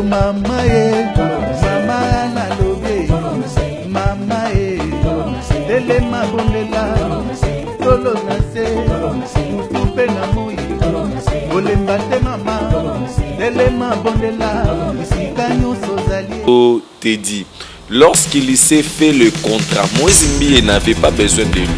mama mama na lobe mama telema bondela tolo na se mutu pe na moi olemba te mama telema bondela isika nyonso zali. Oh, t'es dit, lorsqu'il s'est fait le contrat, Moïse Mbi n'avait pas besoin de lui.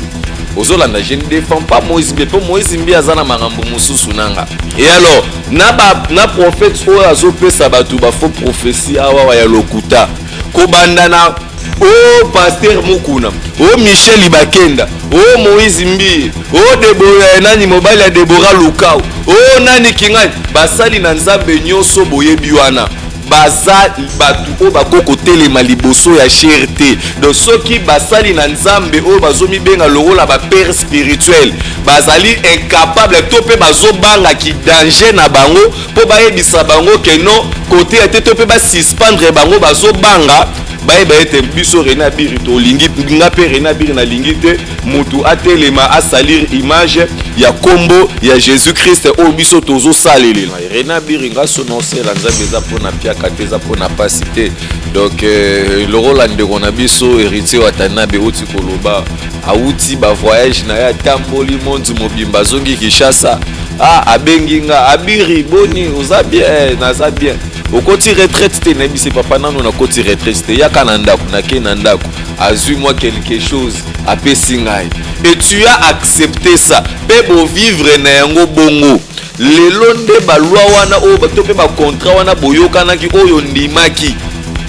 Ozolanda, je ne défends pas Moïse Mbi, pour Moïse Mbi azana marambo mususu nanga. Et alors, na prophète o azo pe sabatu ba faux prophétie awa wa ya lokuta. Kobandana oh pasteur Mukuna, oh Michel Ibakenda, oh Moïse Mbi, oh Deborah nani mobile ya Deborah Lukao, oh nani kingai basali na nzambe nyonso boyebi wana. Baza batu o bakoko telema liboso ya cherté. Donc ceux qui basali na nzambe o bazomi benga lokola ba père spirituel bazali incapable to pe bazo banga ki danger na bango po bayebisa bango ke non côté ete to pe ba suspendre bango bazo banga ba ete biso rena biri to lingi nga pe rena biri na lingi te mutu atelema a salir image ya kombo ya Jésus Christ o biso tozo salele rena biri nga sononcer la nzambe za pona piaka te za pona pasité. Donc le Roland on biso héritier wa Tanabe oti koloba auti ba voyage na ya tamboli mondu mobimba zongi Kishasa abenginga abiri boni oza bien naza bien okoti retraite te na bisi papa nano na koti retraite te ya kananda na kenanda azui moi quelque chose apesi ngai et tu as accepté ça bebo vivre na yango bongo lelo nde balwa wana o bato pe ba contrat wana boyokanaki oyo ndimaki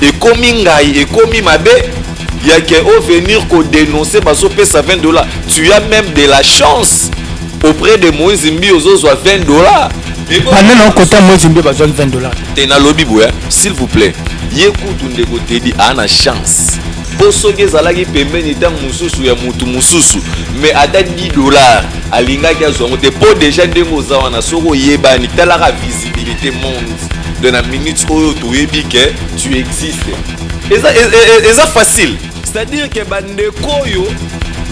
ekomi ngai ekomi mabe ya ke o venir ko dénoncer baso pesa $20. Tu as même de la chance auprès de Moïse Mbi ozozwa $20. Pendant un côté Moïse Mbi besoin de $20. Tena lobi boya, s'il vous plaît. Yekutu ndeko tedi ana chance. Posoge zalaki pembeni ta mususu ya mutu mususu mais ata $10 alingaki azwa te po déjà ndengo zawa na soko yebani talaka visibilité monde de la minute oyo toyebi ke tu existes. Et ça facile. C'est-à-dire que bandeko yo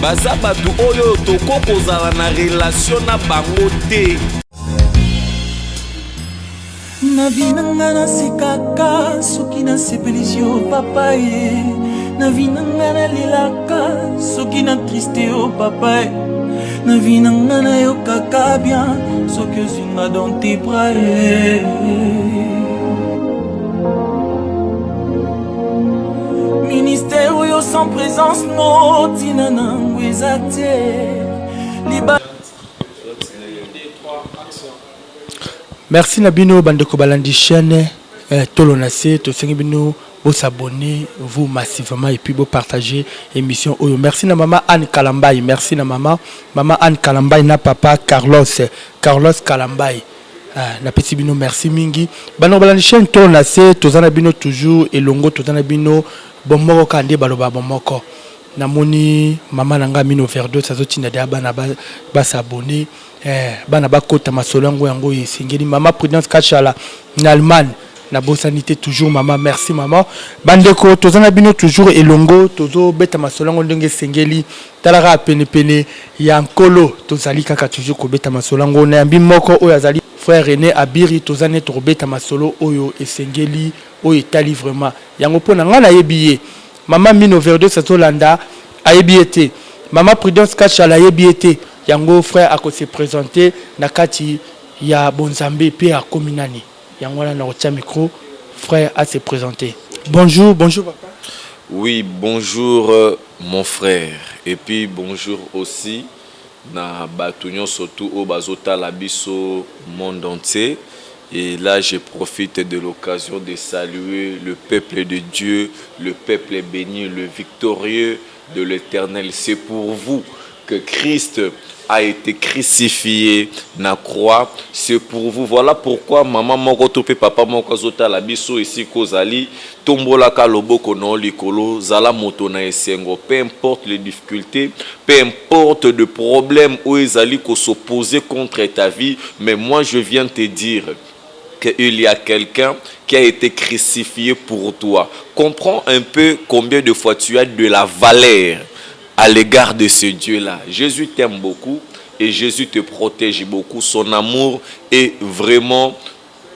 baza batu oyo toko kozala na relation na bango te. Na vinanga na sikaka soki na sepelisio papa ye na vinanga na lilaka soki na triste o papa ye na vinanga na yo kaka bien soki ozinga dans tes bras ministère yo sans présence no tina nango eza te liba. Merci Nabino Bandeko Balandi chaîne Tolonase to sengi bino vous abonnez vous massivement et puis vous partagez émission Oyo. Merci na maman Anne Kalambaye, merci na maman Anne Kalambaye na papa Carlos Kalambaye. Na petit bino merci mingi. Bandeko Balandi chaîne Tolonase tozana bino toujours elongo tozana bino bomoko kande baloba bomoko. Namoni maman nanga mino overdose azotinda de bana ba s'abonner bana ba kota masolango yango yesengeli mama Prudence Kachala en Allemagne na bosanité toujours maman merci maman bandeko tozana bino toujours elongo tozo beta masolango ndenge sengeli talaka pene ya nkolo tozali kaka toujours ko beta masolango na yambi moko oyo azali frère René Abiri tozane to beta masolo oyo esengeli oyo etali vraiment yango pona ngana yebiye Maman Mino Verdo Satolanda a ébiété. Maman Prudence Kachala a ébiété. Yango frère a se présenté. Nakati ya Bonzambe pe a Kominani. Yango la na micro. Frère a se présenté. Bonjour papa. Oui, bonjour mon frère. Et puis bonjour aussi na Batunyon surtout au Bazota Labiso monde entier. Et là, je profite de l'occasion de saluer le peuple de Dieu, le peuple béni, le victorieux de l'Éternel. C'est pour vous que Christ a été crucifié na croix. C'est pour vous. Voilà pourquoi maman moko topé papa moko zota la biso ici kozali tombola kaloboko no likolo zala moto na esengo. Peu importe les difficultés, peu importe le problème où ezali ko s'opposer contre ta vie, mais moi je viens te dire qu'il y a quelqu'un qui a été crucifié pour toi. Comprends un peu combien de fois tu as de la valeur à l'égard de ce Dieu-là. Jésus t'aime beaucoup et Jésus te protège beaucoup. Son amour est vraiment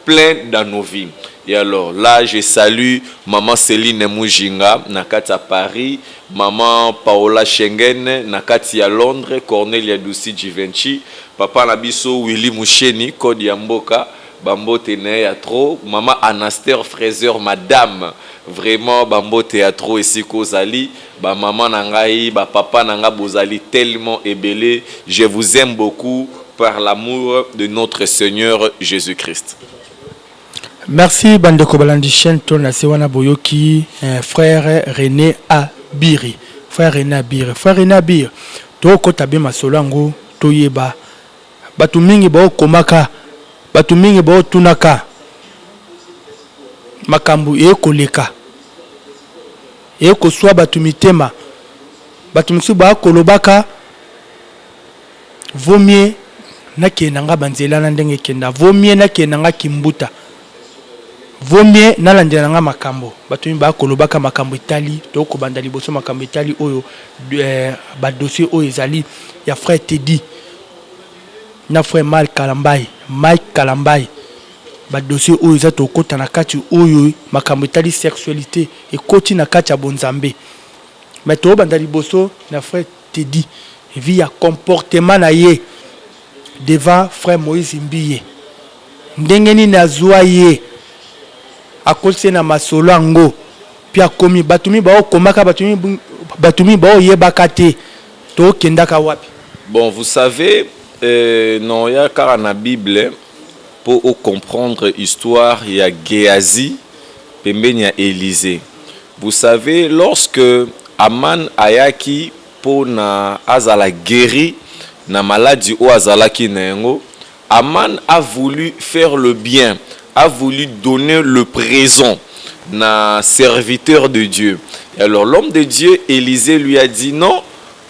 plein dans nos vies. Et alors là, je salue maman Céline Moujinga, nakati à Paris, maman Paola Schengen, nakati à Londres, Cornelia Dusi Givenchy, papa Nabiso Willy Moucheni, Code Yamboka, Bambo Théâtre, maman Anastaire Fraser, madame, vraiment Bambo Théâtre ici Kozali, ba maman Nangaï, ba papa Nanga Bozali tellement ébélé, je vous aime beaucoup par l'amour de notre Seigneur Jésus-Christ. Merci Bandeko Balandichen Tonase wana boyoki frère René Abiri. Frère René Abiri. Frère René Abiri. To kota be masolango toyeba. Batu mingi ba komaka. Batu mingi ba tunaka. Makambu ekoleka. Eko swa batu mitema. Batu misu ba kolobaka. Vomie nakenanga banzela na ndenge kenda. Vomie nakenanga kimbuta. Vomie nalandela nga makambo batumi ba kolobaka makambo itali to ko banda liboso makambo itali oyo ba dossier oyo ezali ya frère Teddy na frère Mike Kalambai ba dossier oyo za to kota na kati oyo makambo itali sexualité et koti na kati ya bonzambe mais to banda liboso na frère Teddy via comportement na ye devant frère Moïse Mbiye ndengeni na zwa ye akose na masolo ango pia komi batumi ba okomaka batumi ba oyebaka te to kendaka wapi. Bon, vous savez, non, il y a car na Bible pour comprendre histoire il y a Géasi pembeni ya Élisée. Vous savez, lorsque Aman ayaki pour na azala guéri na maladie ou azalaki na yango, Aman a voulu faire le bien, a voulu donner le présent na serviteur de Dieu. Et alors l'homme de Dieu, Élisée, lui a dit non,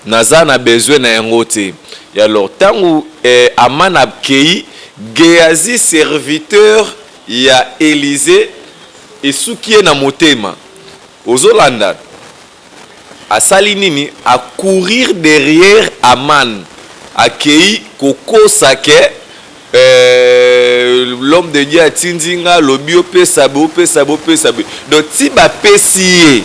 Naza n'a besoin d'un côté. Et alors tant où Aman a accueilli, Géasi, serviteur, il y a Élisée, et ce qui est dans motema, aux Hollandais, à Salinini, à courir derrière Aman, accueilli Koko Sake, l'homme de Dieu a tindinga lobi ope sabo. Donc si ba pesier,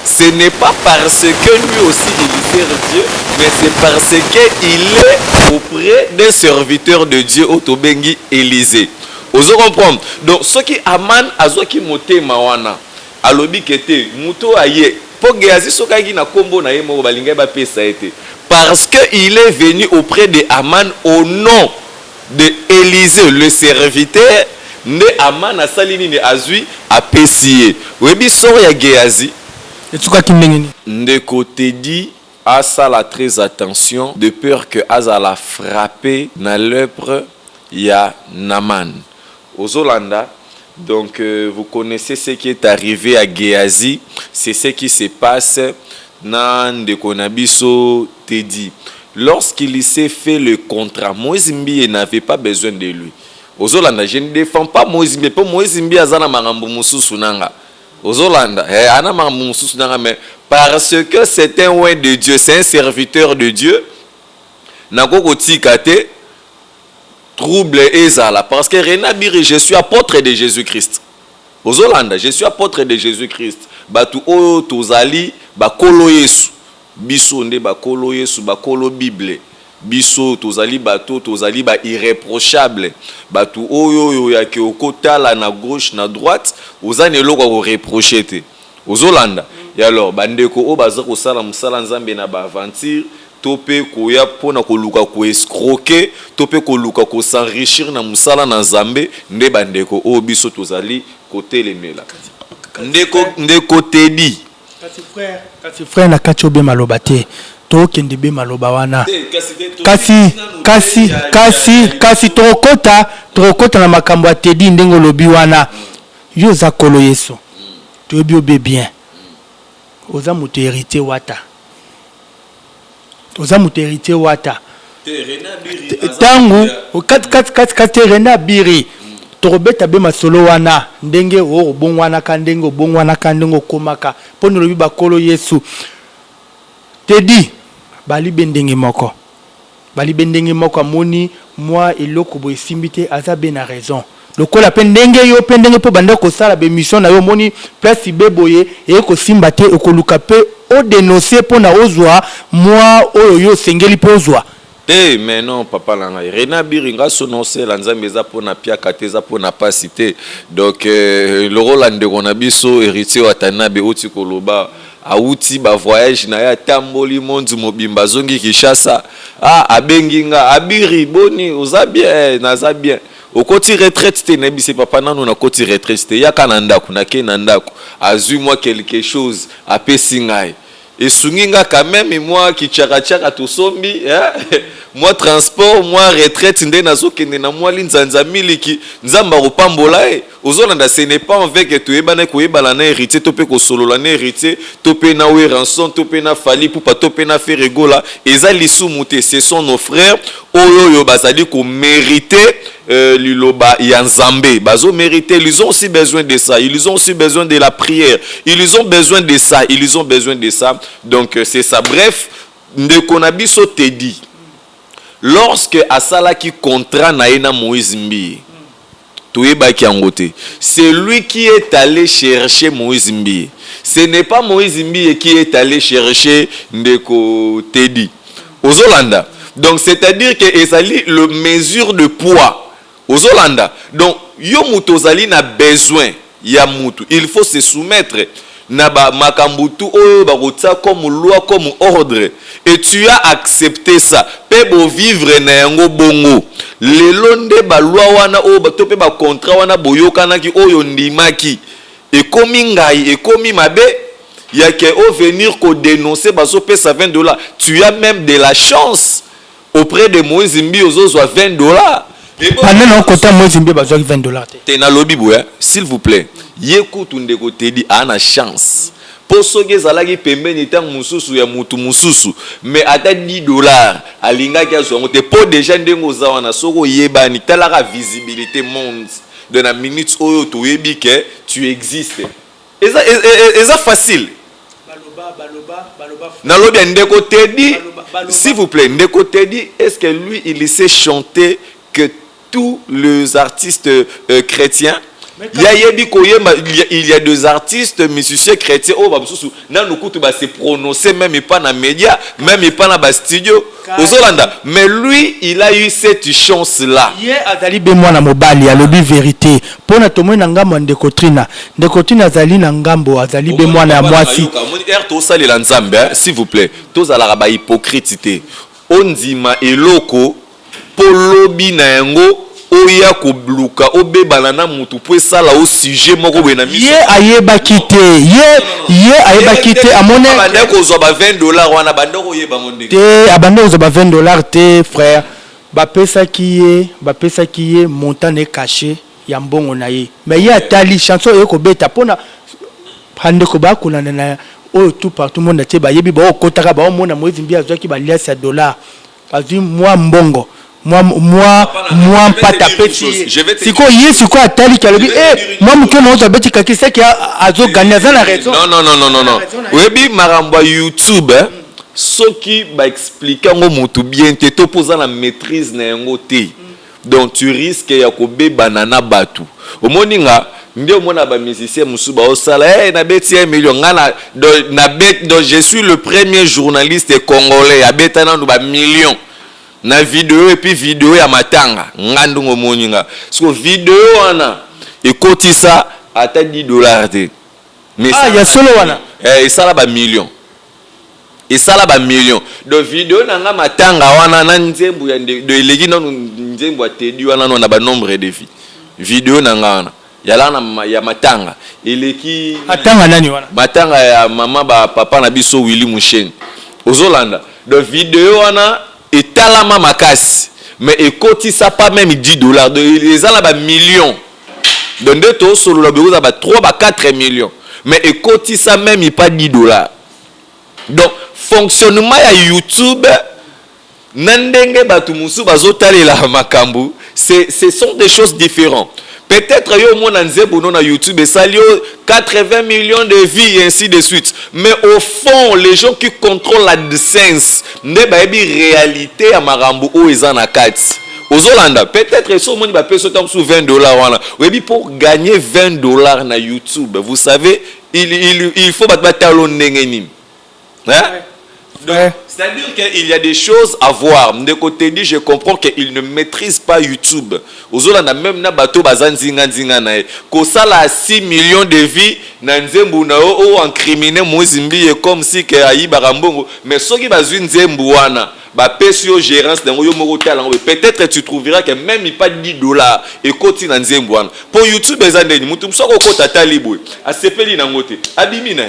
ce n'est pas parce que lui aussi il sert Dieu, mais c'est parce que il est auprès d'un serviteur de Dieu Otobengi Élisée. Vous comprenez? Donc ce qui Aman azoki motema wana alobi kete muto aye pour Géasi sokaki na kombo na yemo balinga ba pesa été parce que il est venu auprès de Aman au nom de Élisée le serviteur ne Aman a salini ne azui a pesier webi sor ya Géasi et tuka kindengeni de côté dit à ça la très attention de peur que azala frapper na lèpre ya Naman aux Hollandais. Donc vous connaissez ce qui est arrivé à Géasi, c'est ce qui se passe dans Ndeko Nabiso Teddy. Lorsqu'il s'est fait le contrat, Moïse Mbiye n'avait pas besoin de lui. Aux Hollandais, je ne défends pas Moïse Mbiye. Pour Moïse Mbiye, azana marambo mususu nanga. Aux Hollandais, ana marambo mususu nanga, mais parce que c'est un oint de Dieu, c'est un serviteur de Dieu. Nakoko tikate trouble ezala parce que René Abiri, je suis apôtre de Jésus-Christ. Aux Hollandais, je suis apôtre de Jésus-Christ. Batu oyo tozali bakolo Yesu. Biso nde bakolo Yesu, bakolo Bible. Biso tozali bato tozali ba irréprochable. Batu oyo ya ke okotala na gauche na droite, ozane eloko ko reprocher te. Aux Hollandais. Et alors bandeko o baza ko sala musala nzambe na ba aventure tope koya pona koluka ko escroquer tope koluka ko s'enrichir na musala na nzambe nde bandeko o biso tozali côté lemela ndeko Teddy kasi frère na kati obe maloba te to kende be maloba wana kasi tokota na makambo ya Teddy ndengo lobi wana yo za kolo Yesu to bi obe bien oza muto hérité wata oza muto hérité wata tangu kati René Abiri torobeta be masolo wana ndenge o bongwana ka ndenge bongwana ka ndenge komaka poni lobi bakolo Yesu Teddy bali bendenge moko amoni moi eloko bo esimbite aza be na raison lokola pe ndenge yo pe ndenge po banda ko sala be mission na yo moni place beboye e ko simba te e ko luka pe o dénoncer po na ozwa moi oyo yo sengeli po ozwa. Eh mais non papa langa Rena Biringa sononse la nzambe eza po na pia kateza po na pasité donc le Roland de Ronabiso héritier wa Tanabe oti koloba auti ba voyage na ya tamboli mondi mobimba zongi Kishasa abenginga abiri boni oza bien naza bien okoti retraite te na bise papa nanu na koti retraite te ya kananda kuna ke nandako azui moi quelque chose apesi ngai et sunginga quand même et moi qui tchaka to sombi moi transport moi retraite nde nazo kende na moi linzanza miliki nzamba kopambola ozolanda ce n'est pas avec que tu ebana ko ebala na héritier to pe ko solola na héritier to pe na we rançon to pe na fali pour pas to pe na faire rigola eza lisumuté ce sont nos frères oyo bazali ko mériter liloba ya nzambe bazo mériter ils ont aussi besoin de ça ils ont aussi besoin de la prière ils ont besoin de ça ils ont besoin de ça donc c'est ça bref ndeko na biso te dit lorsque asala qui contrat na ena Moïse Mbiye c'est lui qui est allé chercher Moïse Mbiye. Ce n'est pas Moïse Mbiye qui est allé chercher Ndeko Tedi aux Hollandais. Donc c'est-à-dire que ezali le mesure de poids aux Hollandais. Donc yo mutozali na besoin ya mutu, il faut se soumettre na ba makambutu oyo ba kotsa comme loi comme ordre et tu as accepté ça pe bo vivre na yango bongo lelo nde ba loi wana o ba to pe ba contrat wana boyokana ki oyo ndimaki e komi ngai e komi mabe ya ke o venir ko dénoncer ba so pesa $20 tu as même de la chance auprès de Moïse Mbiye ozozwa $20. Pendant côté Moïse Mbiye bazwa $20 te na lobi boya s'il vous plaît yekutu ndeko Tedi ana chance posoge zalaki pembeni tang mususu ya mutu mususu mais ata $10 alingaki azwa te po déjà ndengo za wana soko yebani talaka visibilité monde de la minute oyo to yebi ke tu existes eza facile na lobi ndeko Tedi s'il vous plaît ndeko Tedi est-ce que lui il sait chanter que tous les artistes chrétiens il y a deux artistes musiciens chrétiens oh babususu na nukutu ba se prononcer même pas na média même pas na ba studio aux Hollandais mais lui il a eu cette chance là ye azali be mwana mobali alobi vérité pona to mona ngambo ndeko Trina azali na ngambo azali be mwana ya mwasi to salela nzambe s'il vous plaît to zala ba hypocrite ondima eloko polobi na yango oya ko bluka obebana na mutu po sala au sujet moko bena miso ye ayeba kite ye ayeba kite amone banda ko zo ba $20 wana banda ko yeba monde te abanda ko zo ba $20 te frère bapesa ki ye montant ne caché ya mbongo na ye mais ye atali chanson ye ko beta pona pande ko ba kulana na o tout partout monde te ba yebi ba okotaka ba mona Moïse Mbiye azwaki ba lias ya $. Azui moi mbongo moi pata petit siko ye siko atali kalobi moi muke mo zo beti kaki seki azo gagner za la raison non webi maramba YouTube soki ba expliquer ngo mutu bien te to posa na maîtrise na yango te donc tu risques ya ko be banana batu omoninga ndio mona ba musicien musuba osala na beti 1 million ngana na bet donc je suis le premier journaliste congolais ya betana no ba million na vidéo et puis vidéo ya matanga ngandungo moninga so vidéo wana ekoti ça ata $10 te mais ya solo wana et ça là ba million de vidéo nanga matanga wana na nzembu ya de elegi na nzembu ya Tedi wana na ba nombre de vie vidéo nanga wana ya matanga eleki matanga nani wana matanga ya mama ba papa na biso Willy Musheni ozolanda de vidéo wana etalama makasi mais ekoti ça pas même $10 les ala ba millions donc de to solo la besoin ba 3 ba 4 millions mais ekoti ça même pas $10 donc fonctionnement ya YouTube nandenge batu musu bazotalela makambu ce sont des choses différentes. Peut-être yo mon nzebo na YouTube salio 80 millions de vues et ainsi de suite. Mais au fond, les gens qui contrôlent la AdSense ne ba bi réalité ya marambo o ezana kati. Ozolanda, peut-être si on va payer sous $20, oui, pour gagner $20 na YouTube, vous savez, il faut battre talon nengenim. Hein? Ouais. C'est-à-dire qu'il y a des choses à voir. De côté dit, je comprends qu'il ne maîtrise pas YouTube. Ozolanda même na bateau bazanzinga nzinga na ko sala 6 millions de vies na nzembu na o incriminé Mozimbi comme si que ayi barambongo mais soki bazui nzembu wana ba pesio gérance dans yo moko tala peut-être tu trouveras que même il pas $10 et koti na nzembu wana pour YouTube ezandeni mutu msoko kota talibwe asepeli na ngote abimi na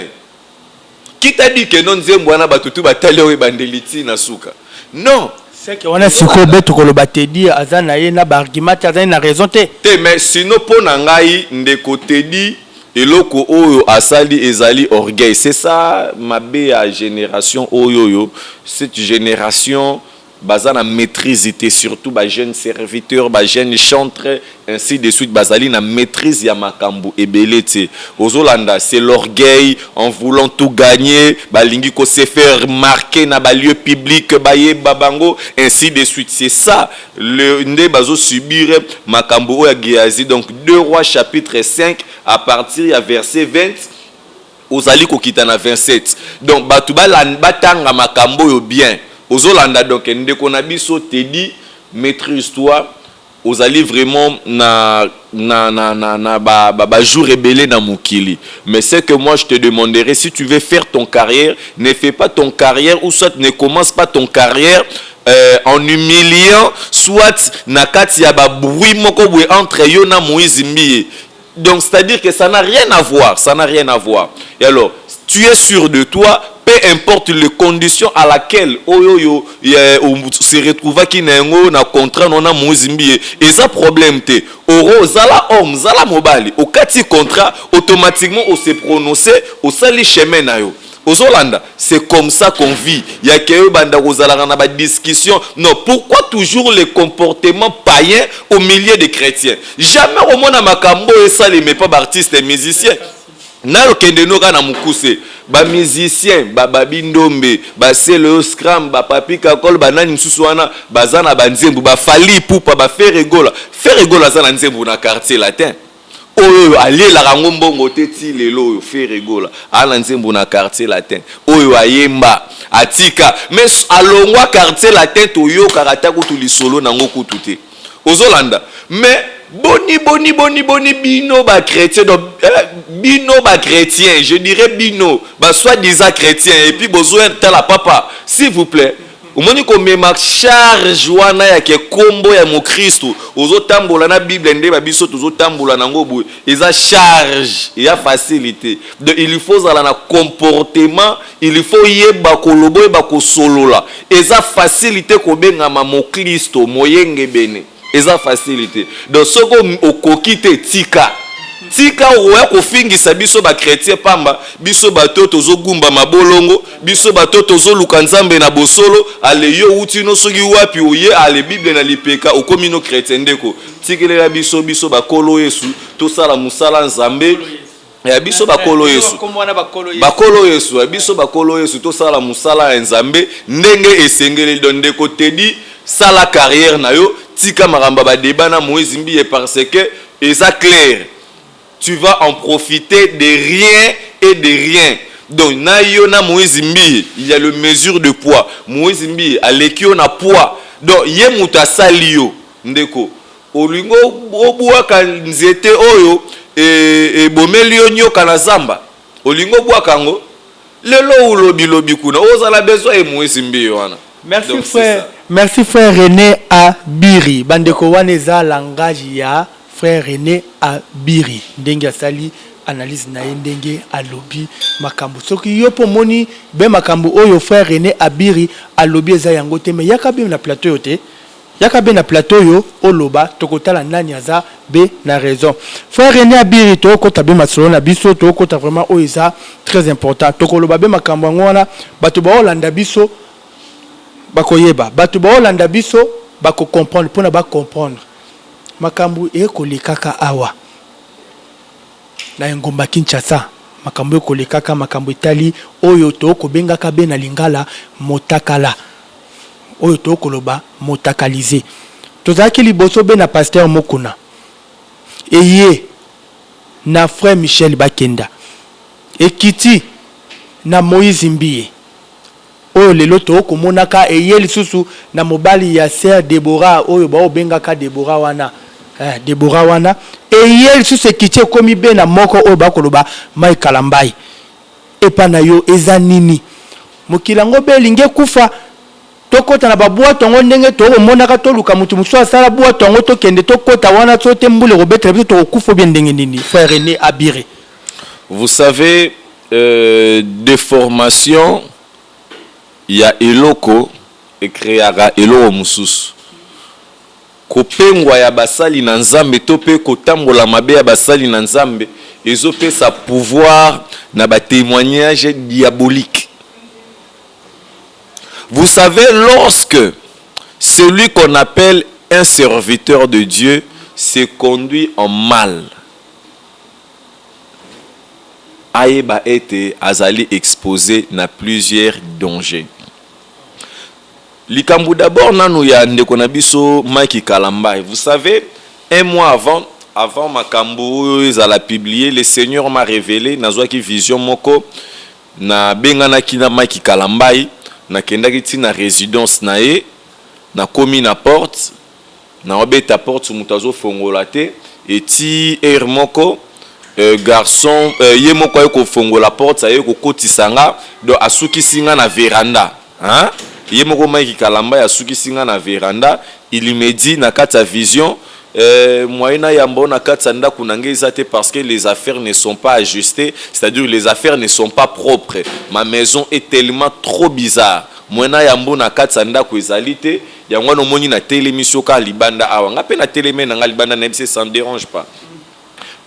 qui t'a dit que non nzembu wana batutu batale o bandeliti na suka non c'est que on a siko beto ko lo batedi azana ye na argument azana na raison te mais sinon pour nangai ndeko tedi eloko oyo asali ezali orgueil c'est ça ma belle génération oyo cette génération bazana maîtrise et surtout ba jeune serviteur ba jeune chanteur ainsi de suite bazali na maîtrise ya makambo ebelete ozolanda c'est l'orgueil en voulant tout gagner balingi ko se faire marquer na ba lieu public baye babango ainsi de suite c'est ça le nde bazo subir makambo ya Géasi donc 2 Rois chapitre 5 à partir ya verset 20 ozali ko kitana 27 donc batu batanga makambo yo bien Ozolanda donc ndeko na biso te dit maîtrise-toi ozali vraiment na jour rebelle na mukili mais c'est que moi je te demanderai si tu veux faire ton carrière ne fais pas ton carrière ou soit ne commence pas ton carrière en humiliant soit nakati ya ba bruit moko boue entre yo na Moïse Mbiye donc c'est-à-dire que ça n'a rien à voir et alors tu es sûr de toi peu importe les conditions à laquelle on se retrouve qui n'engo na contrat non na Mozimbié et ça problème te oro zala homme zala mobali au kati contrat automatiquement on se prononcer au sali chemin na yo Ozolanda c'est comme ça qu'on vit il y a que banda kozala na ba discussion non pourquoi toujours les comportements païens au milieu des chrétiens jamais au monde makambo et ça les met pas artistes et musiciens na okende no kana mukuse ba musicien ba babindombe ba selo scram ba papi kakol ba nani msusu wana bazana ba nzembu ba fali pupa ba feregola za nzembu na quartier latin oyo alela rango mbongo teti lelo oyo feregola ala nzembu na quartier latin oyo ayemba atika mais alongwa quartier latin to yo karata ko tulisolo nango kutute ozolanda mais boni bino ba chrétien donc bino ba chrétien je dirais bino ba soi-disant chrétien et puis besoin de la papa s'il vous plaît omoni ko mema charge wana ya ke kombo ya mo Kristo ozotambola na Bible nde ba biso tozotambola nango boye eza charge ya facilité donc il faut za na comportement il faut yeba kolobo yeba ko solola eza facilité ko benga mo Kristo moyenge bene eza facilité donc soko okokite tika oya kofingisa biso ba chrétien pamba biso bato tozogumba mabolongo biso bato tozoluka nzambe na bosolo ale yo uti no soki wapi oye ale Bible na lipeka okomi no chrétien ndeko tikelela biso bakolo Yesu tosala musala nzambe ya biso bakolo Yesu biso bakolo Yesu tosala musala nzambe ndenge esengeli don ndeko tedi sala carrière na yo tika maramba ba débat na Moïse Mbiye parce que eza clair tu vas en profiter de rien et de rien donc na yo na Moïse Mbiye il y a le mesure de poids Moïse Mbiye alekio na poids donc ye muta salio ndeko olingo obua ka nzete oyo e bomelio nyoka na zamba olingo bua kango lelo ulobi kuna ozala besoin e Moïse Mbiye wana. Merci donc, frère. Merci frère René Abiri. Bandeko waneza langage ya frère René Abiri. Ndenge asali analyse na ndenge alobi makambo. Soki yo po moni be makambo oyo frère René Abiri alobi eza yango te mais yakabe na plateau yote. Yakabe na plateau yo oloba tokotala nani aza be na raison. Frère René Abiri to kota be masolo na biso to kota vraiment o eza très important. Tokoloba be makambo ngona bato ba Holanda biso bakoyeba bato ba Holanda biso bako comprendre pona ba comprendre makambo ekolikaka awa na ngomba Kinshasa makambo ekolikaka makambo Itali oyo to ko bengaka be na lingala motakala oyo to koloba motakaliser tozalaki liboso be na pasteur Mokuna eye na frère Michel Bakenda ekiti na Moïse Mbiye oyo lelo tokomonaka eye lisusu na mobali ya sœur Deborah oyo baobengaka Deborah wana eye lisusu ekiti ekomi be na moko oyo bakoloba Mai Kalambai epa na yo eza nini mokilango be linge kufa tokota na babua tongo ndenge tokomonaka toluka mutu musu asala bua tongo tokende tokota wana sote mbule robetre biso tokufa bien ndenge nini frère René Abiré. Vous savez, de formation, il y a eloko et créera eloko mususu. Kopengwa ya basali na nzambe tope kotambola mabe ya basali na nzambe ezope sa pouvoir na ba témoignage diabolique. Vous savez, lorsque celui qu'on appelle un serviteur de Dieu se conduit en mal, Aïba était azali exposé na plusieurs dangers. Likambu d'abord nanu ya ndeko na biso Mike Kalambai. Vous savez, un mois avant makambu ezala publié, le Seigneur m'a révélé nazwaki vision moko na bengana kina Mike Kalambai na kendaki ti na résidence na ye na komi na porte na obeta porte mutazo fongola te eti moko garçon ye moko ayeko fongola porte sa yeko kotisanga do asuki singa na véranda hein ye moko Mike Kalambai asuki singa na véranda il me dit na kata vision moyena yambo na kata ndako nange ezate parce que les affaires ne sont pas ajustées, c'est-à-dire les affaires ne sont pas propres, ma maison est tellement trop bizarre. Moyena yambo na kata ndako ezalite yango no moni na télémission ka libanda awa nga pe na télémé na libanda na ça me dérange pas.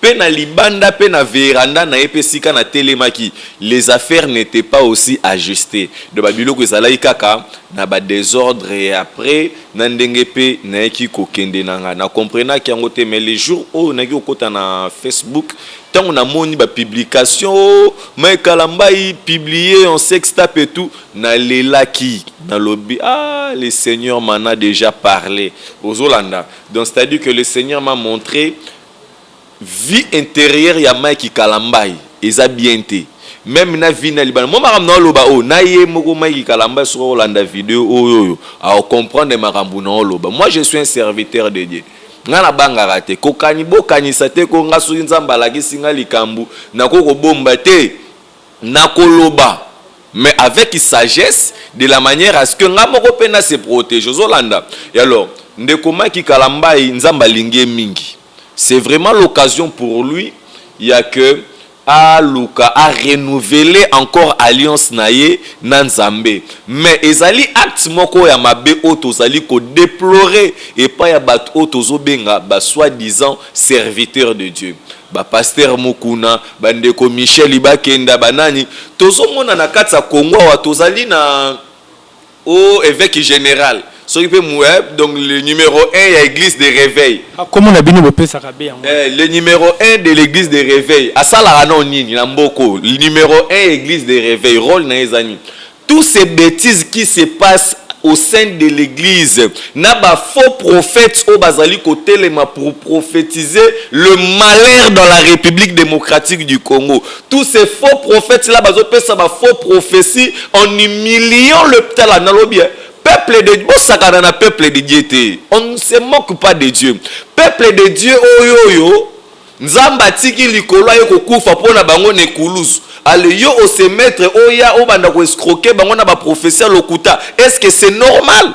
Pe na libanda pe na véranda na epesika na télémaki les affaires n'étaient pas aussi ajustées de babiloko ezalaki kaka na ba désordre et après na ndenge pe na eki kokende nanga na comprena ki yango te mais les jours où na ki okota na Facebook tant na moni ba publication Mai Kalambai publié en sextape et tout na lelaki na lobby le Seigneur m'en a déjà parlé aux Hollandais. Donc c'est-à-dire que le Seigneur m'a montré vie intérieure ya Mike Kalambai eza bien te même na vie na libana moi makambo na loba o na ye moko Mike Kalambai sur Holanda vidéo oyo a comprendre makambo na loba. Moi je suis un serviteur de Dieu ngana bangara te kokani bokanisa te ko ngasu nzamba laki singa likambu na koko bomba te na koloba mais avec sagesse de la manière à ce que nga moko pena se protéger aux Holanda. Et alors ndeko Mike Kalambai nzamba linge mingi. C'est vraiment l'occasion pour lui, il y a que à renouveler encore alliance naye nanzambe. Mais ezali acte moko ya mabe otozali ko déplorer et pas ya bat otozo benga ba soi-disant serviteur de Dieu. Ba pasteur Mokuna, bandeko Michel Bakenda banani, tozo mona na katsa Congo wa tozali na au évêque général. Donc le numéro 1 il y a l'église de réveil. Comment on a bien le numéro 1 de l'église de réveil. Le numéro 1 l'église de réveil. Rôle naezani. Tous ces bêtises qui se passent au sein de l'église. N'a pas faux prophètes au Bazali côté pour prophétiser le malheur dans la République démocratique du Congo. Tous ces faux prophètes là, ça va faux prophétie en humiliant le peuple analobien. Peuple de Dieu, peuple de Dieu, on ne se moque pas de Dieu. Peuple de Dieu, oyoyo, nzamba tiki likolo yo kokufa pona bango ne kuluzu. Ale yo o se mettre oya o banda ko escroquer bango na ba professeur lokuta. Est-ce que c'est normal?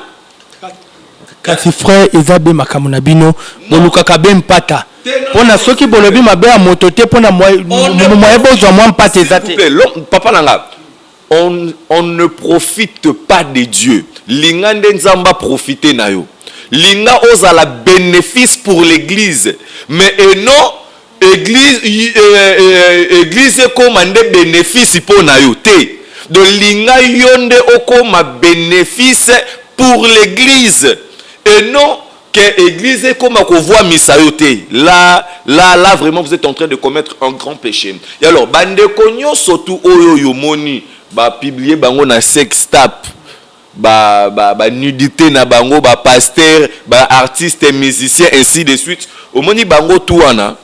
Kasi frère Ezabe makamuna bino boluka kabem pata. Pona soki bolobi mabe a motote pona moye bozo mo mpate ezate. Papa nanga. On ne profite pas de Dieu. Linga nzamba profiter na yo. Linga oza la bénéfice pour l'église. Mais non église commande bénéfice pour na yo te. Donc linga yonde okoma bénéfice pour l'église. Et non que l'église comme qu'on voit misayote. Là vraiment vous êtes en train de commettre un grand péché. Et alors bande konyo surtout oyo yomoni ba publier bango na sextape nudité na bango, pasteur, artiste, musicien, ainsi de suite. Au moni bango touana,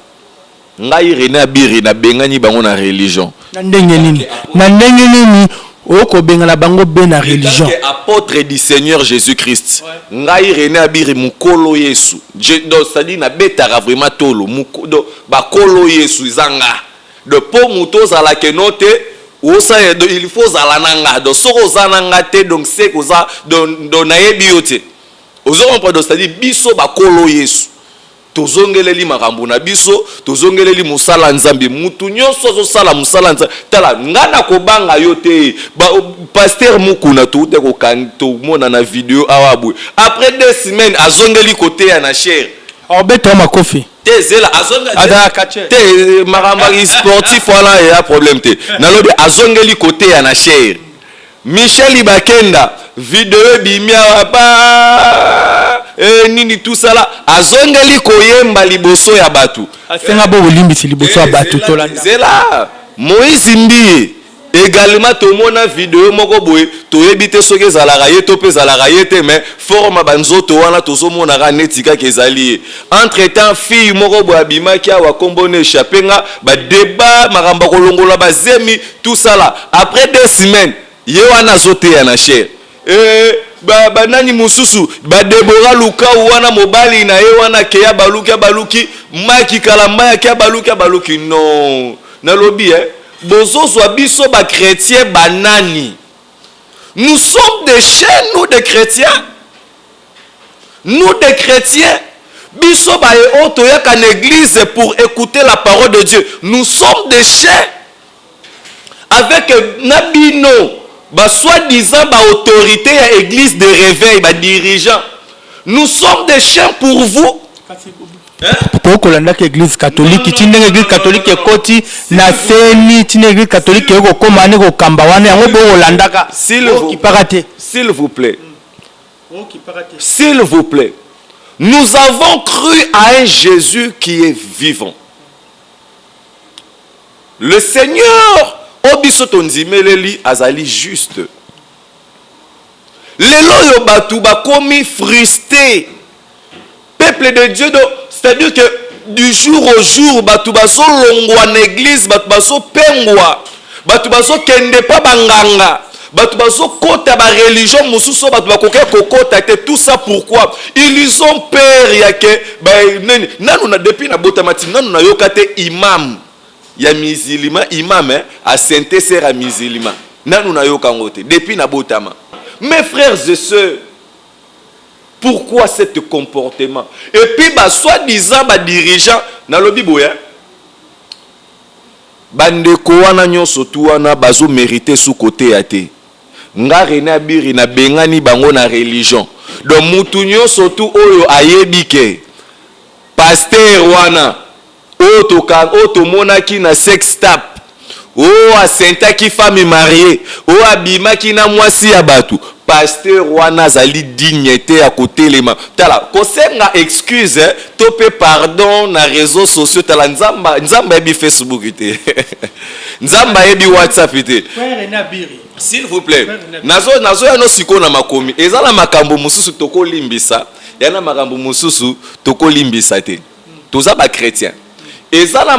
ngai René Abiri na bengani bango na religion. Nandenge nini oko bengala bango be na religion. Apôtre du Seigneur Jésus-Christ. Ngai René Abiri mukolo Yesu. Donc c'est-à-dire na betara vraiment tolo mukodo ba kolo Yesu zanga. De po muto za la kenote il faut zalananga donc soko zananga te donc c'est koza don nayebi yote. Ozon pas donc c'est-à-dire biso ba kolo Yesu. Tozongeleli makambo na biso, tozongeleli musala nzambe, mutu nyonso zo sala musala nzambe. Tala ngana kobanga yote pasteur mukuna tout ko kanto mona na vidéo awabu. Après 2 semaines azongeli côté ya na cher. Obeto makofi. Tezela azonga te maramba sportif wala ya problème te. Nalobi azongeli côté ya na cher. Michel Ibakenda vidéo bimia ba nini tout ça là azongeli koyemba liboso ya batu asenga bo olimbisi liboso ya batu tolanda zela Moïse Mbi également tomona vidéo moko boye toyebite soki ezalaka ye to pe ezalaka ye te mais forme banzoto wana tozomona ka netika kezali entre temps fille moko boye abimaki awa kombone échappenga ba débat maramba kolongola bazemi tout ça là après 2 semaines ye wana zote ya na cher nani mususu Debora Luka wana mobali na ye wana keya baluki maki kalamba ya keya baluki non nalobi bozo zwa biso ba chrétien banani nous sommes des chiens nous des chrétiens biso ba e oto ya kan église pour écouter la parole de Dieu nous sommes des chiens avec nabino soi-disant autorité à église de réveil, dirigeant. Nous sommes des chiens pour vous. Pourquoi l'église catholique, tu n'es église catholique koti na seni, tu n'es église catholique qui est commandé au Kambawane, on peut Holandaka. S'il vous plaît, nous avons cru à un Jésus qui est vivant. Le Seigneur Obiso tonzimeleli azali juste. Lelo yo batu ba komi frustré. Peuple de Dieu, c'est-à-dire que du jour au jour batu baso longwa na église, batu baso pengwa, batu baso kende pa banganga, batu baso kota ba religion mususo batu bakoke kokota te tout ça pourquoi? Ils ont peur ya ke nanu na depuis na botamati nanu na yokate imam. Ya musulman imam a sainté sera musulman nanu na yo kangote depuis na botama. Mes frères et sœurs, pourquoi cet comportement? Et puis soi-disant dirigeant na lobi boya bandeko wana nyonso tu wana bazo mériter sous côté ya te nga René Abiri na bengani bango na religion donc mutu nyonso tu oyo ayebike pasteur wana Oto monaki na sex tap asentaki femme mariée abimaki na mwasi ya batu pasteur wana zali dignité à côté lema tala kosenga excuse tope pardon na réseaux sociaux tala nzamba ebi Facebook te nzamba ebi WhatsApp te s'il vous plaît nazo ya no siko na makomi ezala makambo mususu tokolimbisa yana makambo mususu tokolimbisa te toza ba chrétien ezana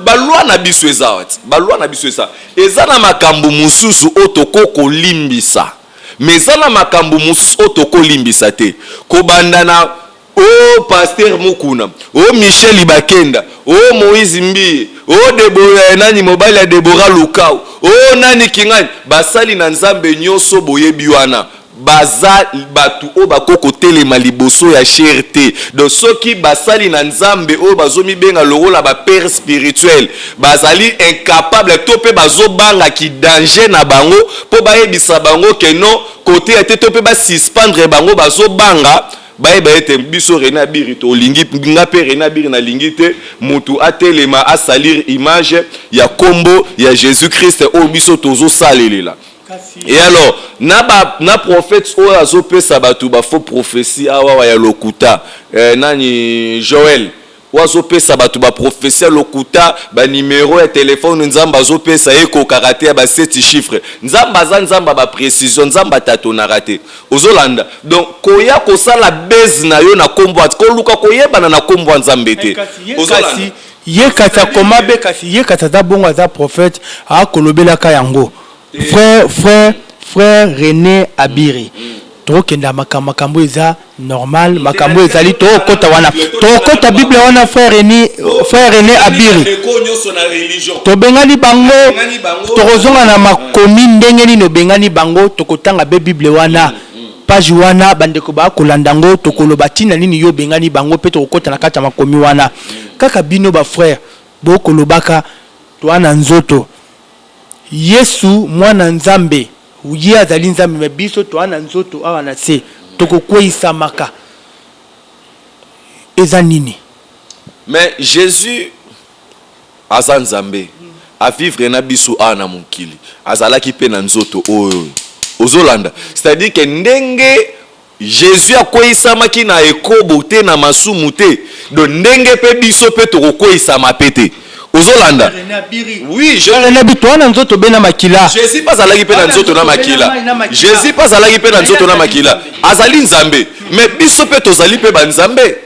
balwa na biso eza ezana makambo mususu otoko limbisa mais ezana makambo mususu otoko limbisa te kobanda na pasteur mukuna Michel Ibakenda Moïse Mbi Debora nani mobile ya Debora Lukau nani kingani basali na nzambe nyoso boyebi wana baza batu bakoko telema liboso ya cherté donc soki basali na nzambe bazomi benga lokola ba père spirituel bazali incapable to pe bazobanga ki danger na bango po bayebisa bango ke non côté ete to pe ba suspendre bango bazobanga ete biso René Abiri to lingi nga pe René Abiri na lingi te mutu atelema a salir image ya kombo ya Jésus-Christ biso tozo salelela. Et alors, na prophète oyo pesa batu ba faux prophétie awa ya lokuta nani Joël wazopesa bato ba professeur lokuta ba numéro ya téléphone nzamba azopesa eko karaté ba 7 chiffres nzamba za nzamba ba précision nzamba tato na raté ozolanda donc koya ko sala base na yo na kombo ko luka koyebana na kombo nzambe te ozolanda yekata komabe kasi yekata za bongo za prophète a kolobelaka yango frère René Abiri tokenda makambo eza normal makambo ezali tokota wana tokota Bible wana frère René Abiri tobengani bango tokozonga na makomi ndenge nini obengani bango tokotanga be Bible wana page wana bandeko ba kolanda ngo tokoloba tina nini yo bengani bango pe tokota na kata makomi wana kaka bino ba frère bo kolobaka twana nzoto Yesu mwana nzambe uye azali nzambe mebiso twana nzoto awa na se tokokweisa maka eza nini mais Jésus aza nzambe a vivre na biso ana mokili azalaki pe na nzoto oyo ozolanda c'est-à-dire que ndenge Jésus akweyisamaki na ekobo te na masumu te do ndenge pe biso pe tokokweyisama pe te ozolanda oui René bitwana nzoto bena makila Jésus pas alaki pe na nzoto na makila Jésus pas alaki pe na nzoto na makila azali nzambe mais biso pe tozali pe ba nzambe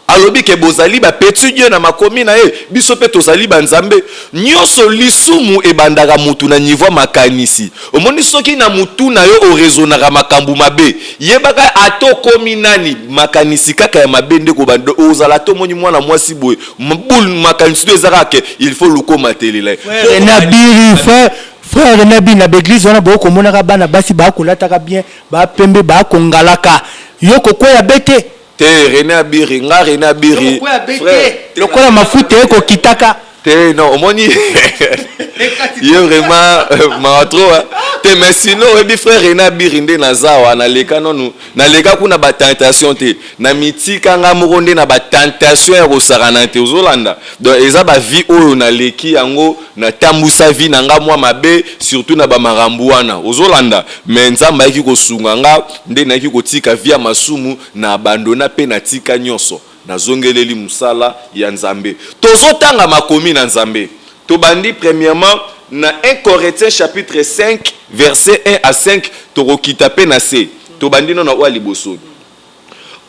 alobi ke bozali ba petit Dieu na makomi na ye biso pe tozali ba nzambe nyonso lisumu ebandaka mutu na niveau makanisi omoni soki na mutu na yo o raisonnera makambu mabe yebaka atokomi nani makanisi kaka ya mabe ndeko bando ozala to moni mwana mwasi boye mbul makanisi ezaka ke il faut luko matelela frère René Abiri na l'église wana boko monaka bana basi ba kolataka bien ba pembe ba kongalaka yo kokweya bete te René Abiri nga René Abiri frère lokola mafuta eko kitaka te non omoni yo vraiment matro te mais sinon ebi frère René Abiri nde nazawa na leka nonu na leka kuna ba tentation te na mitika nga moko nde na ba tentation ya kosakana te ozolanda donc eza ba vie oyo na leki yango na tambusa vie na nga mwa mabe surtout na ba marambu wana ozolanda mais nzamba yaki kosunga nga nde na yaki kotika vie ya masumu na abandona pe na tika nyonso na zongeleli musala ya nzambe tozotanga makomi na nzambe tobandi premièrement na 1 Corinthiens chapitre 5 verset 1 à 5 torokita pe na se tobandi non na wa liboso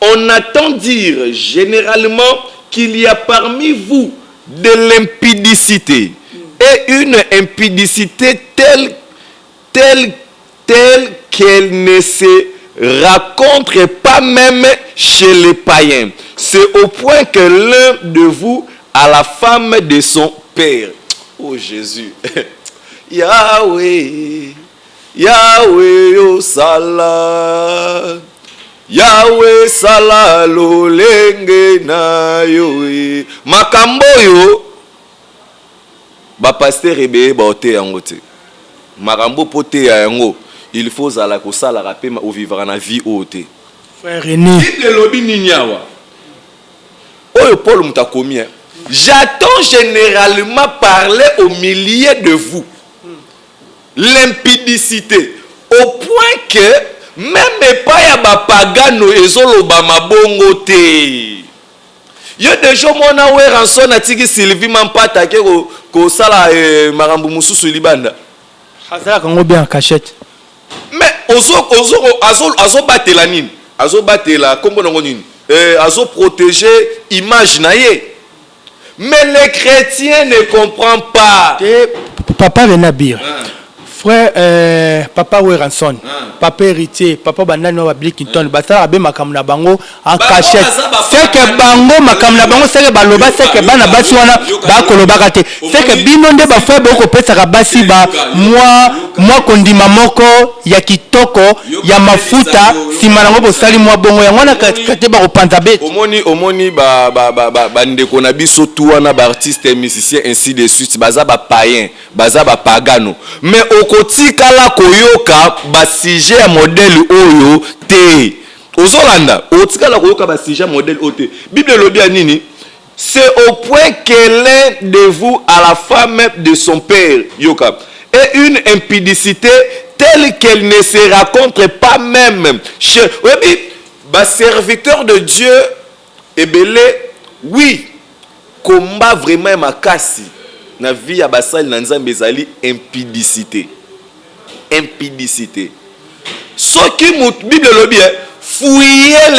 on attend dire généralement qu'il y a parmi vous de l'impudicité et une impudicité telle qu'elle ne se raconte pas même chez les païens. C'est au point que l'un de vous a la femme de son père. Oh Jésus. Yahweh, Yahweh, oh Salah. Yahweh sala lolenge na yo. Makambo yo. Ba pasteur ebe ba ote yango te. Makambo pote ya yango. Il faut zala ko sala rapé ma vivre na vie ote. Frère René. Bible lobi ninyawa. Oyo Paul mutakomi. J'attends généralement parler au milieu de vous. L'impudicité au point que même pas ya ba pagano ezoloba mabongo te. Yo déjà mona we ranson atiki Sylvie Mampata ke ko sala marambu mususu libanda. Hazala kango bien en cachette. Mais azo batela nini? Azo batela kombo nango nini? Azo protéger image na ye. Mais les chrétiens ne comprennent pas. Papa René Abiri. Frère papa Weranson, papa héritier, papa bandani wa Blikington, basa abe makamna bango en cachette. C'est que bango makamna bango c'est que baloba c'est que bana basi wana ba koloba kate. C'est que bino nde ba frère boko pesa ka basi ba moi kondima moko ya kitoko ya mafuta sima nango bosali mwa bongo yango na kate ba kopanza bete. Omoni ba ndeko na biso tu wana ba artiste musicien ainsi de suite baza ba païen, baza ba pagano. Mais kotikala koyoka ba sujet ya modèle oyo te ozolanda otikala koyoka ba sujet modèle oyo te Bible lobi ya nini c'est au point que l'un de vous a la femme de son père yoka et une impudicité telle qu'elle ne se raconte pas même chez oui ba serviteur de Dieu ebele oui combat vraiment makasi na vie ya basali na nzambe ezali impudicité. Ce qui Bible le bien, fouiller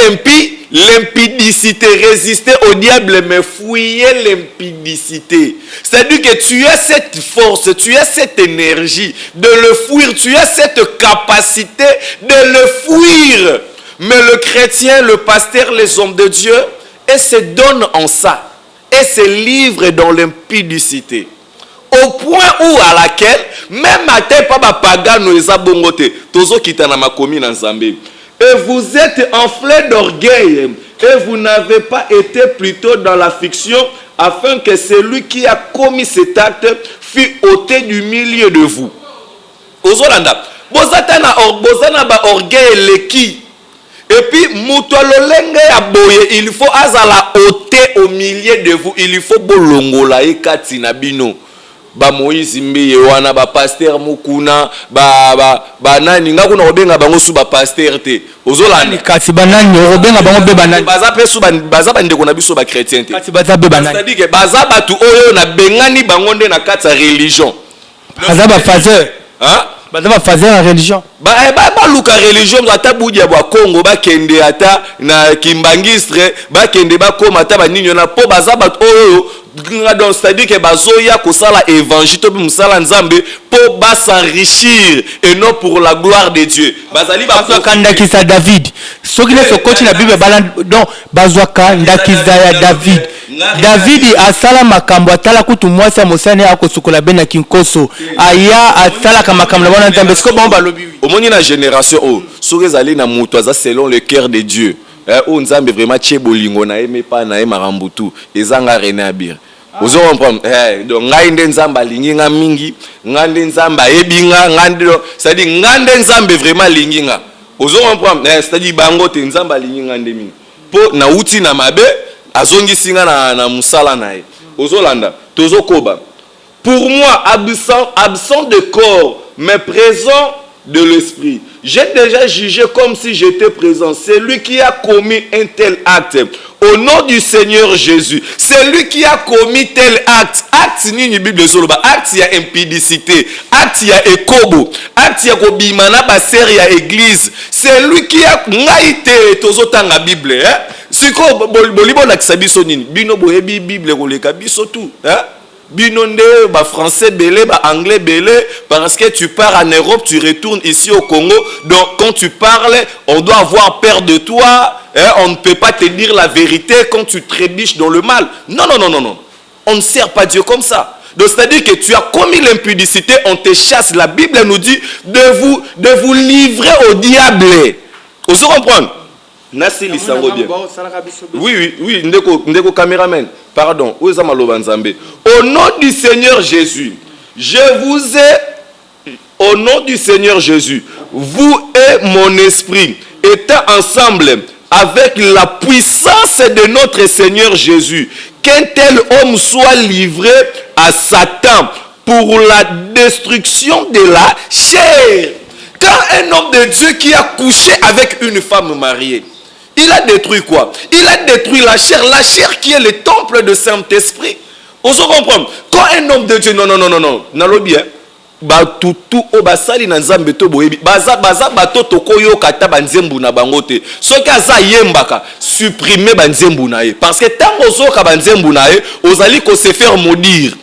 l'impudicité, résister au diable, mais fouiller l'impudicité. C'est-à-dire que tu as cette force, tu as cette énergie de le fuir, tu as cette capacité de le fuir. Mais le chrétien, le pasteur, les hommes de Dieu, et se donnent en ça, et se livrent dans l'impudicité. Au point où à laquelle, même à tes papa pagano et zabongote, tozo kitana makomi na Zambé. Et vous êtes enflés d'orgueil, et vous n'avez pas été plutôt dans la fiction, afin que celui qui a commis cet acte fût ôté du milieu de vous. Ozolanda, bozana ba orgueil leki. Et puis, moutololenge ya boye, il faut azala ôter au milieu de vous, il faut bolongola e katina bino. Ba Moïse Mbe wana ba pasteur mukuna ba nani ngakuna obenga bango su ba pasteur te ozolani kasi banani obenga bango be banani baza pe su baza ba ndeko na biso ba chrétien te kasi baza be banani c'est-à-dire que baza batu oyo na bengani bango nde na kata religion baza ba fazer baza ba fazer la religion ba luka religion ata budi ya ba Congo ba kende ata na kimbangistre ba kende ba koma ata ba ninyo na po baza batu oyo. Donc c'est-à-dire que bazoya kosala évangile to musala nzambe po ba s'enrichir et non pour la gloire de Dieu. Bazali ba kandakisa David. Soki ne sokoti na Bible bala donc bazwaka ndakisa ya David. David asala makambo atala kutu mwasa mosane akosukola bena kinkoso. Aya atala kama makambo na nzambe siko bomba lobi. Omoni na génération o soki ezali na mutu aza selon le cœur de Dieu. O nzambe vraiment tchebolingo na eme pa na marambutu ezanga rene abir. Vous comprenez? Donc ngande nzamba linginga mingi, ngande nzamba ebinga, ngande c'est-à-dire ngande nzambe vraiment linginga. Vous comprenez? C'est-à-dire bango te nzamba linginga ndemi. Po na uti na mabe azongi singa na musala nae. Ozolanda, tozo koba. Pour moi absent de corps mais présent de l'esprit. J'ai déjà jugé comme si j'étais présent. C'est lui qui a commis un tel acte. Au nom du Seigneur Jésus. C'est lui qui a commis tel acte. Acte ni Bible soloba. Acte ya impudicité. Acte ya ekobo. Acte ya kobimana baser ya église. C'est lui qui a ngaite tozotanga Bible. Siko bolibo lakisa biso nini. Bino boyebi Bible koleka biso tout. Binonde, ba français belé, ba anglais belé, parce que tu pars en Europe, tu retournes ici au Congo. Donc quand tu parles, on doit avoir peur de toi. On ne peut pas te dire la vérité quand tu trébuches dans le mal. Non. On ne sert pas Dieu comme ça. Donc c'est-à-dire que tu as commis l'impudicité, on te chasse. La Bible nous dit de vous livrer au diable. Vous comprenez? Nasi lisango bien. Oui, ndeko caméraman. Pardon, où est maloba nzambe? Au nom du Seigneur Jésus, au nom du Seigneur Jésus, vous et mon esprit étant ensemble avec la puissance de notre Seigneur Jésus, qu'un tel homme soit livré à Satan pour la destruction de la chair. Quand un homme de Dieu qui a couché avec une femme mariée, il a détruit quoi? Il a détruit la chair qui est le temple de Saint-Esprit. On se comprend. Quand un homme de Dieu, non, nalobi hein. Ba tutu o basali na nzambe to boyebi. Baza bato tokoyo kata banzembu na bangote. Soki aza yembaka, supprimer banzembu na ye. Parce que tant ozoka banzembu na ye, ozali ko se faire maudire.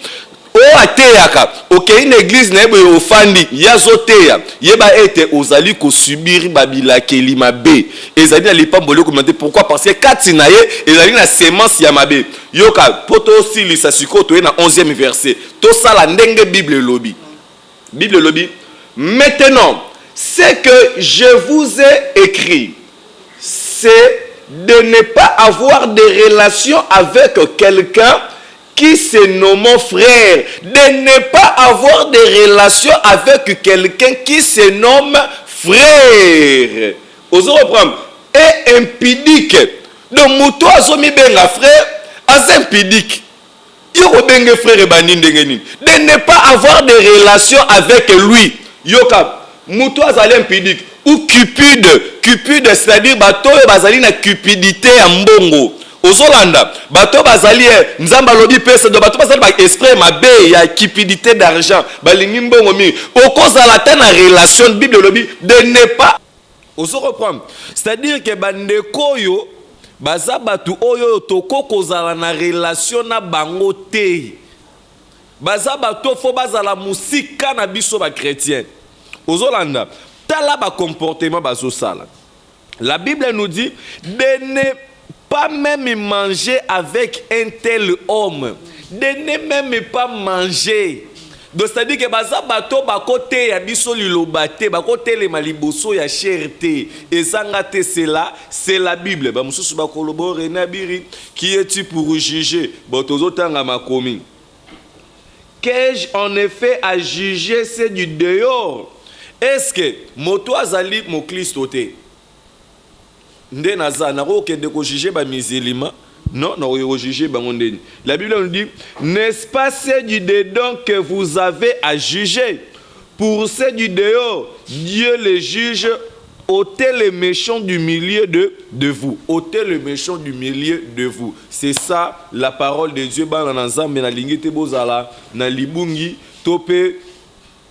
O ateyaka, ok, une église na ebo ofandi, yazoteya, yeba ete ozali ko subir babila kelima be. Ezali na lipambolo commenter pourquoi? Parce que kati na ye, ezali na semence ya mabe. Yoka poto sili sa sikoto na 11e verset. To sala ndenge Bible lobi. Bible lobi. Maintenant, ce que je vous ai écrit, c'est de ne pas avoir de relation avec quelqu'un qui se nomme frère, de ne pas avoir de relation avec quelqu'un qui se nomme frère. Osez reprendre. Et impudique. Donc, mouto azomi benga frère, as impudique. Yoko benge frère et banindengeni. De ne pas avoir de relation avec lui. Yoka, mouto azali impudique. Ou cupide. Cupide, c'est-à-dire, bato bazali na cupidité ya mbongo. ozolanda bato bazali nzamba lobi pesa do bato bazali ba esprit mabe ya cupidité d'argent balingi mbongo mi okozala ta na relation Bible lobi de ne pas ozo reprendre c'est-à-dire que bandeko yo baza batu oyo toko kozala na relation na bango te baza bato fo bazala musika na biso ba chrétien ozolanda tala ba comportement bazo sala. La Bible nous dit de ne pas même manger avec un tel homme, de ne même pas manger. Donc c'est-à-dire que baza bato bakote ya biso lilobate bakote le maliboso ya cherté et sangate c'est la Bible. Ba mususu bakolobore na biri qui es-tu pour juger botozo tanga makomi. Qu'ai-je en effet à juger c'est du dehors? Est-ce que moto azali mo Kristo te? Nde naza na ko kende ko juger ba musulman? Non, non, ko juger ba ngondeni. La Bible nous dit, n'est-ce pas c'est du dedans que vous avez à juger? Pour ceux du dehors, Dieu les juge. Ôtez les méchants du milieu de vous. Ôtez le méchant du milieu de vous. C'est ça la parole de Dieu. Ba na nzambe na lingite bozala na libungi topé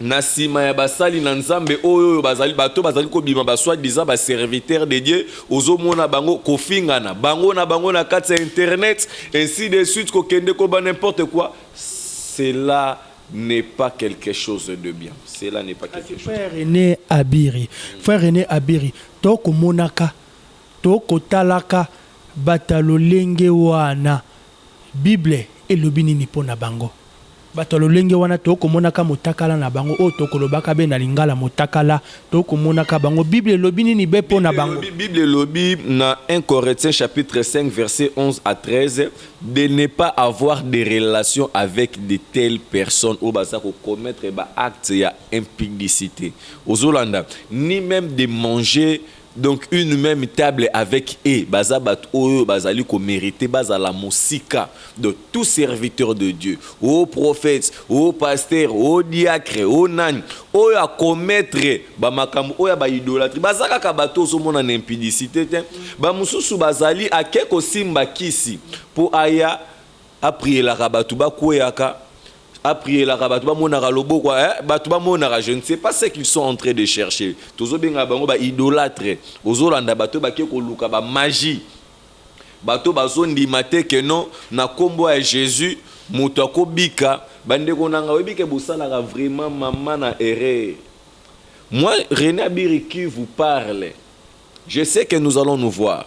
na sima ya basali na nzambe oyo bazali bato bazali ko bima baswa disant ba serviteur de Dieu ozomona bango kofingana bango na kati ya internet ainsi de suite ko kende ko ba n'importe quoi. Cela n'est pas quelque chose de bien. Cela n'est pas quelque chose. Frère René Abiri, frère René Abiri, toko monaka, toko talaka, batalo lenge wana, Bible elobini ni pona bango. Batalo lenge wana toko monaka motakala na bango, o toko lobaka be na lingala motakala, toko monaka bango, Bible elobini ni be pona bango. Bible lobi na 1 Corinthiens chapitre 5 verset 11 à 13 de ne pas avoir des relations avec de telles personnes ou basa ko commettre ba acte ya impudicité. Ozolanda ni même de manger donc une même table avec eux baza bat oyo bazali ko mériter bazala mosika de tout serviteur de Dieu, au prophète, au pasteur, au diacre, au nan oyo a commettre ba makambo oyo ba idolâtrie bazaka ka bato so mona na impudicité te ba mususu bazali akeko simba kisi pour aya a prier la rabatu ba koyaka a prier la rabatu ba monaka loboko batu ba monaka je ne sais pas ce qu'ils sont en train de chercher tozo benga bango ba idolâtre ozolanda bato ba ke ko luka ba magie bato bazo ndimate que non na kombo ya Jésus moto akobika bande konanga webike bosalaka vraiment maman na erreur. Moi René Abiri qui vous parle, je sais que nous allons nous voir.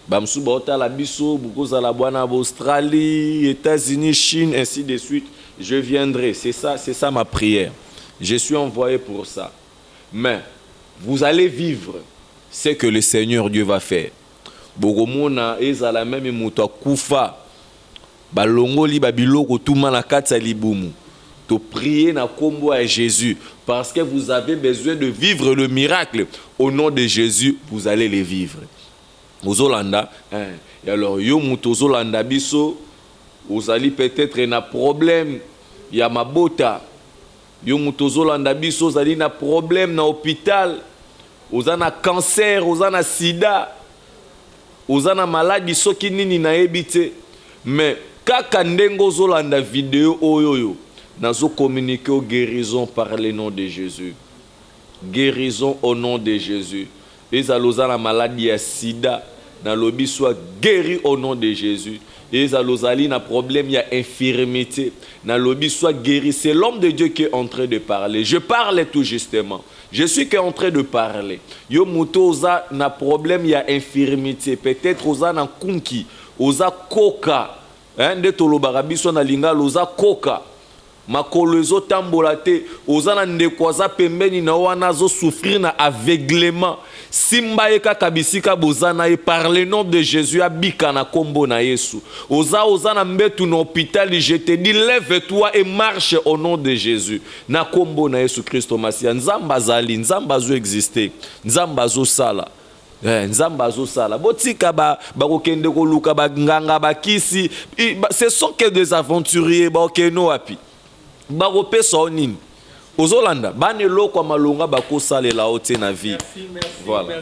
Bamsou Bota la biso bukoza la bwana Australie, États-Unis, Chine, ainsi de suite, je viendrai. C'est ça ma prière. Je suis envoyé pour ça. Mais vous allez vivre ce que le Seigneur Dieu va faire. Bogomona ezala même muto kufa. Balongoli babiloko tuma na kati ya libumu. To prier na kombo à Jésus parce que vous avez besoin de vivre le miracle. Au nom de Jésus, vous allez les vivre. Ozolanda, et alors yo muto ozolanda biso, ozali peut-être na problème ya mabota. Yo muto ozolanda biso ozali na problème na hôpital, ozana cancer, ozana sida, ozana maladie soki nini na ebite. Mais kaka ndengo ozolanda vidéo oyoyo, nazo communiquer au guérison par le nom de Jésus. Guérison au nom de Jésus. Et la maladie ya sida na lobi soit guéri au nom de Jésus. Et zalozali na problème ya infirmité na lobi soit guéri. C'est l'homme de Dieu qui est en train de parler. Je parle tout justement. Je suis en train de parler. Yo muto oza na problème ya infirmité. Peut-être oza na kunki, oza koka. De tolobara biso na lingala oza koka. Makolozo tambolate ozana ndekwaza pembeni na wana zo souffrir na aveuglement simba eka kabisika bozana et par le nom de Jésus abika na kombo na Yesu ozana mbetu na hôpital. Je te dis lève-toi et marche au nom de Jésus na kombo na Yesu Christo Masia. Nzamba zali nzamba zo exister nzamba zo sala nzamba zo sala botika ba kokende ko luka ba nganga ba kisi. Ce sont que des aventuriers ba okeno api. Barope sonine ozolanda bane loko malonga bakosalela ote na vie. Voilà.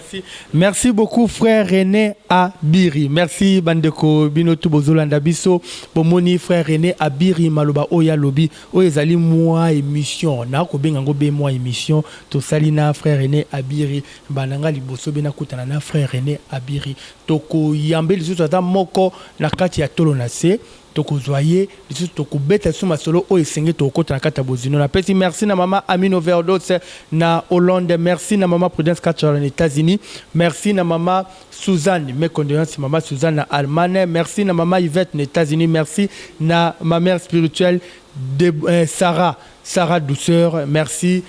Merci beaucoup frère René Abiri. Merci bandeko binotu bozolanda biso bomoni frère René Abiri maloba oya lobi oyezali moi émission na ko benga ngo be moi émission to salina frère René Abiri bananga liboso bena kutana na frère René Abiri toko yambeli zo ata moko na kati ya tolo na se toko zoyer lisu toko beta suma solo o esenge toko na kata bozino na pesi. Merci na mama Amine Overdose na Hollande, merci na mama Prudence Katchar aux États-Unis, merci na mama Suzanne, mes condoléances maman Suzanne na Allemagne, merci na mama Yvette aux États-Unis, merci na ma mère spirituelle de Sarah Douceur, merci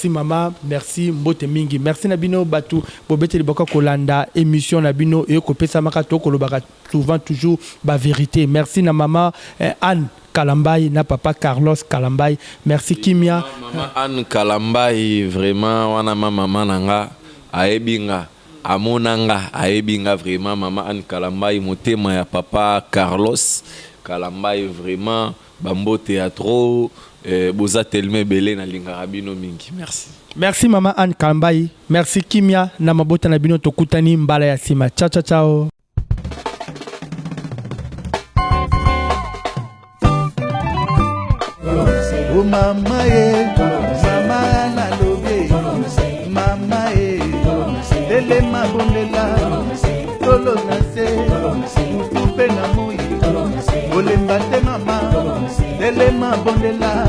maman, merci Mbote Mingi, merci Nabino Batu, Bobete Liboka Kolanda, émission Nabino et Kopesa Makato Kolobaka, souvent toujours la vérité. Merci na maman Anne Kalambay, na papa Carlos Kalambay, merci Kimia. Maman Anne Kalambay, vraiment, wana maman nanga, aebinga, amonanga, aebinga vraiment, maman Anne Kalambay, motema ya papa Carlos Kalambay, vraiment, Bambo Théâtre. Boza telme belé na lingara bino mingi. Merci. Merci maman Anne Kalambay. Merci Kimia na mabota na bino tokutani mbala ya sima. Ciao ciao ciao. Oh mama mama na lobe mama dele mabondela tolo na se mutumpe na moyi olemba te mama dele mabondela